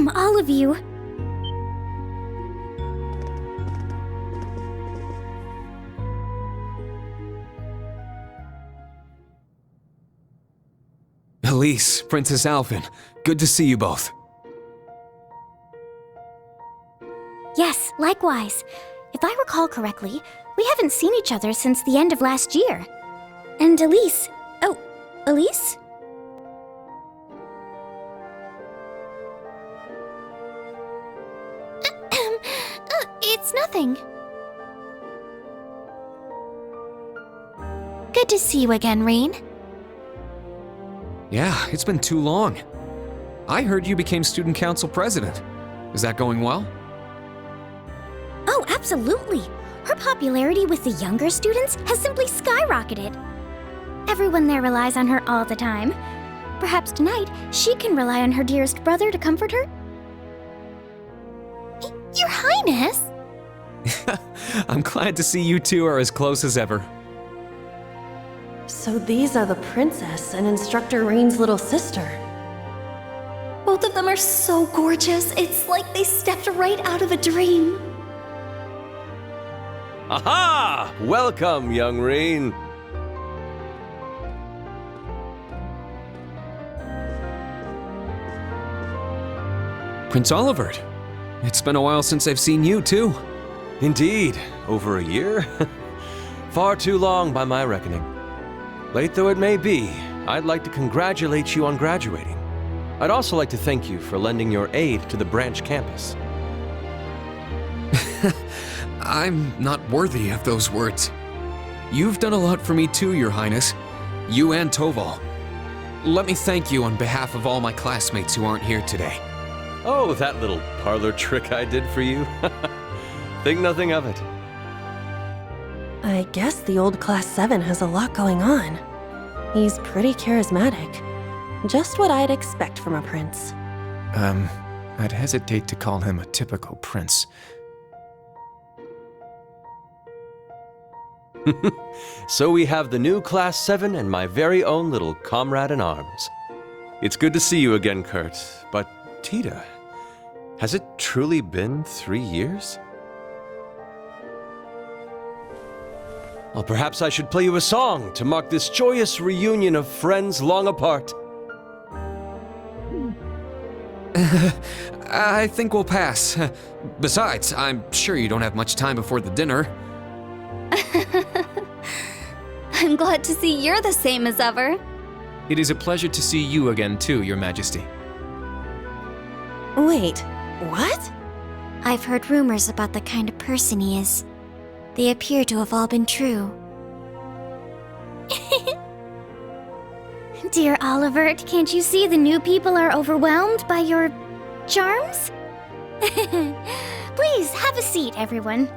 welcome, all of you. Elise, Princess Alvin, good to see you both. Yes, likewise. If I recall correctly, we haven't seen each other since the end of last year. And Elise... Oh, Elise? It's nothing. Good to see you again, Rean. Yeah, it's been too long. I heard you became student council president. Is that going well? Oh, absolutely. Her popularity with the younger students has simply skyrocketed. Everyone there relies on her all the time. Perhaps tonight, she can rely on her dearest brother to comfort her? Your Highness! I'm glad to see you two are as close as ever. So these are the princess and Instructor Rean's little sister. Both of them are so gorgeous. It's like they stepped right out of a dream. Aha! Welcome, young Rean. Prince Olivert, it's been a while since I've seen you too. Indeed, over a year? Far too long by my reckoning. Late though it may be, I'd like to congratulate you on graduating. I'd also like to thank you for lending your aid to the branch campus. I'm not worthy of those words. You've done a lot for me too, Your Highness. You and Toval. Let me thank you on behalf of all my classmates who aren't here today. Oh, that little parlor trick I did for you? Think nothing of it. I guess the old Class 7 has a lot going on. He's pretty charismatic. Just what I'd expect from a prince. I'd hesitate to call him a typical prince. So we have the new Class 7 and my very own little comrade in arms. It's good to see you again, Kurt. But, Tita, has it truly been 3 years? Well, perhaps I should play you a song to mark this joyous reunion of friends long apart. I think we'll pass. Besides, I'm sure you don't have much time before the dinner. I'm glad to see you're the same as ever. It is a pleasure to see you again too, Your Majesty. Wait, what? I've heard rumors about the kind of person he is. They appear to have all been true. Dear Olivert, can't you see the new people are overwhelmed by your charms? Please, have a seat, everyone.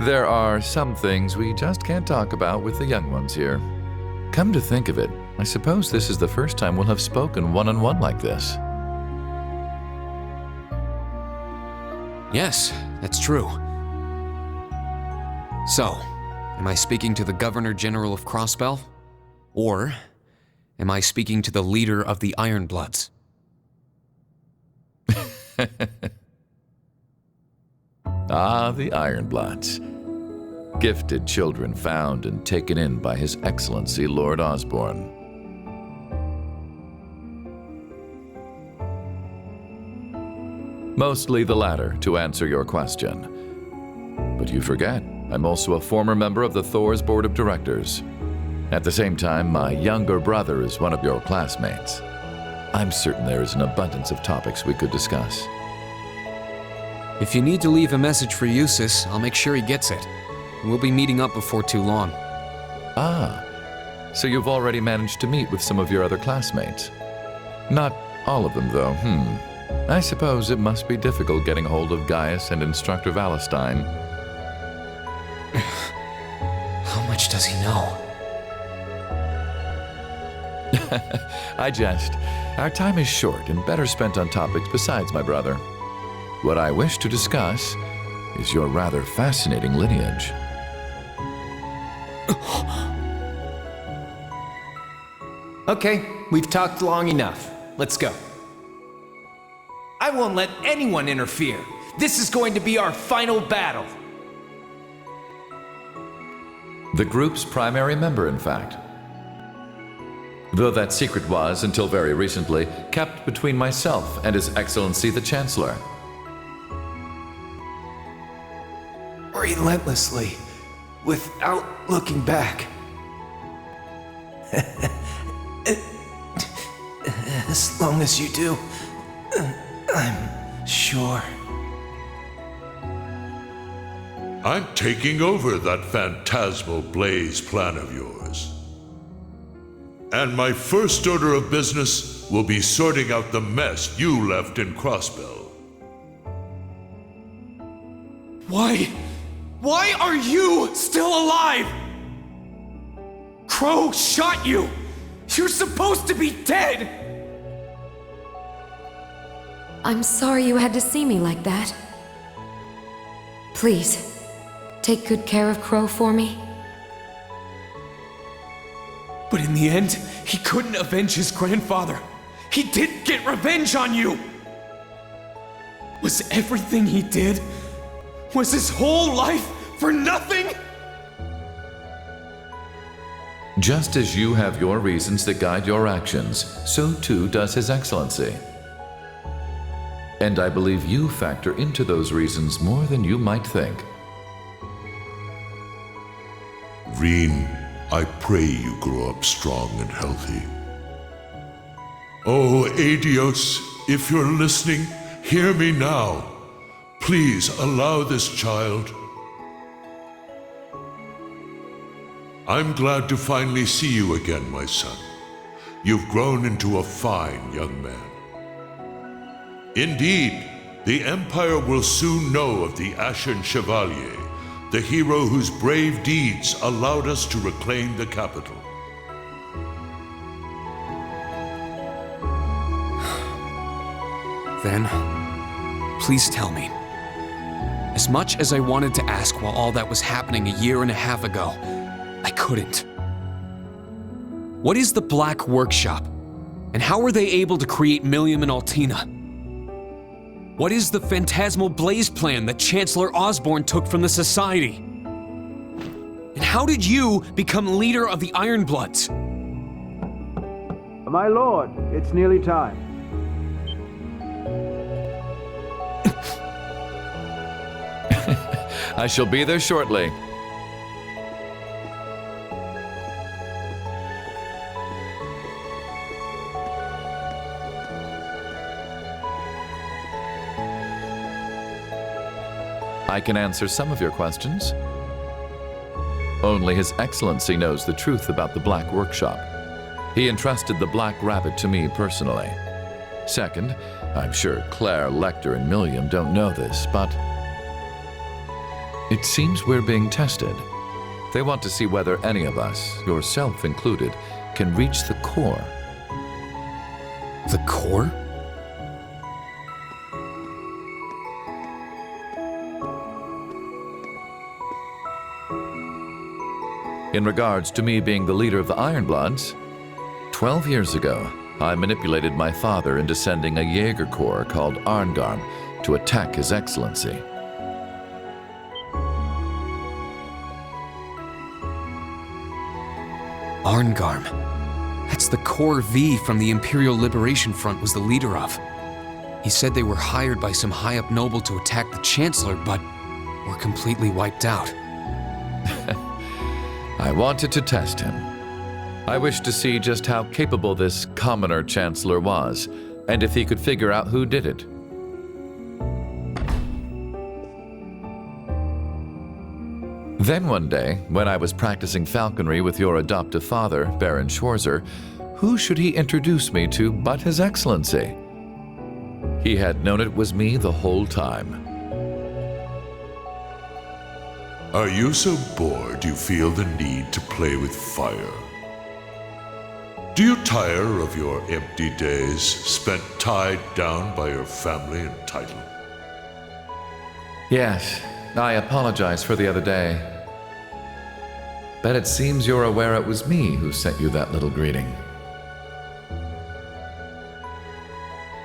There are some things we just can't talk about with the young ones here. Come to think of it, I suppose this is the first time we'll have spoken one-on-one like this. Yes, that's true. So, am I speaking to the Governor General of Crossbell? Or am I speaking to the leader of the Ironbloods? Ah, the Ironbloods. Gifted children found and taken in by His Excellency Lord Osborne. Mostly the latter, to answer your question. But you forget, I'm also a former member of the Thors Board of Directors. At the same time, my younger brother is one of your classmates. I'm certain there is an abundance of topics we could discuss. If you need to leave a message for Eustace, I'll make sure he gets it. We'll be meeting up before too long. Ah, so you've already managed to meet with some of your other classmates. Not all of them, though, I suppose it must be difficult getting hold of Gaius and Instructor Valestein. How much does he know? I jest. Our time is short and better spent on topics besides my brother. What I wish to discuss is your rather fascinating lineage. Okay, we've talked long enough. Let's go. I won't let anyone interfere. This is going to be our final battle. The group's primary member, in fact. Though that secret was, until very recently, kept between myself and His Excellency the Chancellor. Relentlessly, without looking back. As long as you do, I'm sure. I'm taking over that phantasmal blaze plan of yours. And my first order of business will be sorting out the mess you left in Crossbell. Why are you still alive? Crow shot you! You're supposed to be dead! I'm sorry you had to see me like that. Please, take good care of Crow for me. But in the end, he couldn't avenge his grandfather. He didn't get revenge on you! Was everything he did? Was his whole life for nothing? Just as you have your reasons that guide your actions, so too does His Excellency. And I believe you factor into those reasons more than you might think. Rean, I pray you grow up strong and healthy. Oh, Adios, if you're listening, hear me now. Please allow this child. I'm glad to finally see you again, my son. You've grown into a fine young man. Indeed, the Empire will soon know of the Ashen Chevalier, the hero whose brave deeds allowed us to reclaim the capital. Then, please tell me. As much as I wanted to ask while all that was happening a year and a half ago, I couldn't. What is the Black Workshop? And how were they able to create Millium and Altina? What is the Phantasmal Blaze plan that Chancellor Osborne took from the Society? And how did you become leader of the Ironbloods? My lord, it's nearly time. I shall be there shortly. I can answer some of your questions. Only His Excellency knows the truth about the Black Workshop. He entrusted the Black Rabbit to me personally. Second, I'm sure Claire, Lecter, and Millium don't know this, but It seems we're being tested. They want to see whether any of us, yourself included, can reach the core. The core? In regards to me being the leader of the Ironbloods, 12 years ago, I manipulated my father into sending a Jaeger corps called Arngarm to attack His Excellency. Arngarm. That's the Corps V from the Imperial Liberation Front was the leader of. He said they were hired by some high-up noble to attack the Chancellor, but were completely wiped out. I wanted to test him. I wished to see just how capable this commoner Chancellor was, and if he could figure out who did it. Then one day, when I was practicing falconry with your adoptive father, Baron Schwarzer, who should he introduce me to but His Excellency? He had known it was me the whole time. Are you so bored you feel the need to play with fire? Do you tire of your empty days spent tied down by your family and title? Yes, I apologize for the other day. But it seems you're aware it was me who sent you that little greeting.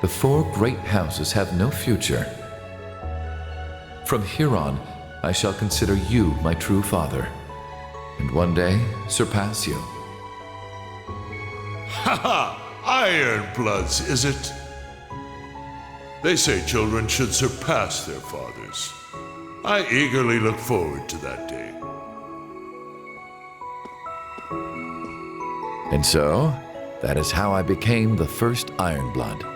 The four great houses have no future. From here on, I shall consider you my true father, and one day surpass you. Ha ha! Ironbloods, is it? They say children should surpass their fathers. I eagerly look forward to that day. And so, that is how I became the first Ironblood.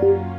Rean.